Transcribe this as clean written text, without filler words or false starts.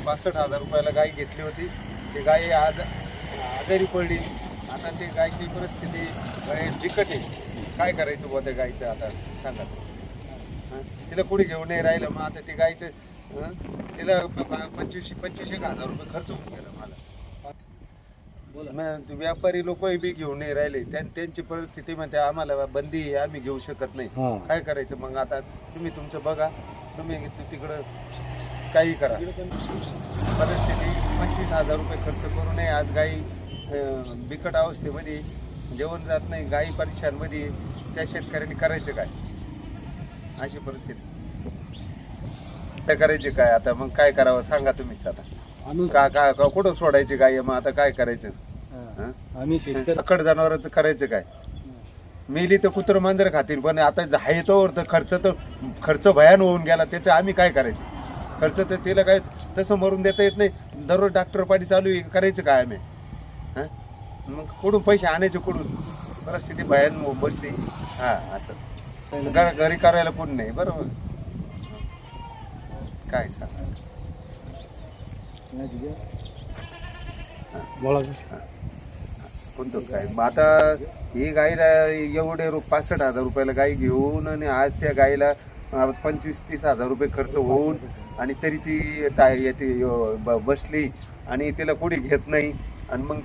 65,000 रुपयाला गाय घेतली होती. ती गाय आज आजारी पडली. आता ते गायची परिस्थिती बिकट आहे. काय करायचं बुवा त्या गायचं आता सांगा. तिला कुणी घेऊन नाही राहिलं. मग आता ते गायचं तिला 25,000 रुपये खर्च होऊन गेला मला. मग व्यापारी लोक बी घेऊन नाही राहिले. त्यांची परिस्थिती म्हणते आम्हाला बंदी आहे, आम्ही घेऊ शकत नाही. काय करायचं मग आता तुम्ही तुमचं बघा. तुम्ही तिकडं काही करा. परिस्थिती 25,000 रुपये खर्च करू नये. आज गाई बिकट अवस्थेमध्ये जेवण जात नाही. गाई परेशानमध्ये त्या शेतकऱ्यांनी करायचं काय? अशी परिस्थिती त्या करायची काय? आता मग काय करावं सांगा तुम्हीच. आता का कुठं सोडायची गाय? मग आता काय करायचं? आम्ही सकड जनावरांचं करायचं काय? मेली तर कुत्रं मांजर खातील. पण आता आहे तोवर तर खर्च भयान होऊन गेला. त्याचं आम्ही काय करायचं? खर्च तर तिला काय तसं मरून देता येत नाही. दररोज डॉक्टर पाठी चालू आहे. करायचं काय आम्ही? मग कुठून पैसे आणायचे? कुठून? परिस्थिती भयान बसली. असं घरी करायला कोण नाही. बरोबर काय सांग कोणतं काय? मग आता ही गाईला एवढे 65,000 रुपयाला गाई घेऊन आणि आज त्या गाईला 25-30,000 रुपये खर्च होऊन आणि तरी ती येते बसली आणि तिला कोणी घेत नाही. आणि मग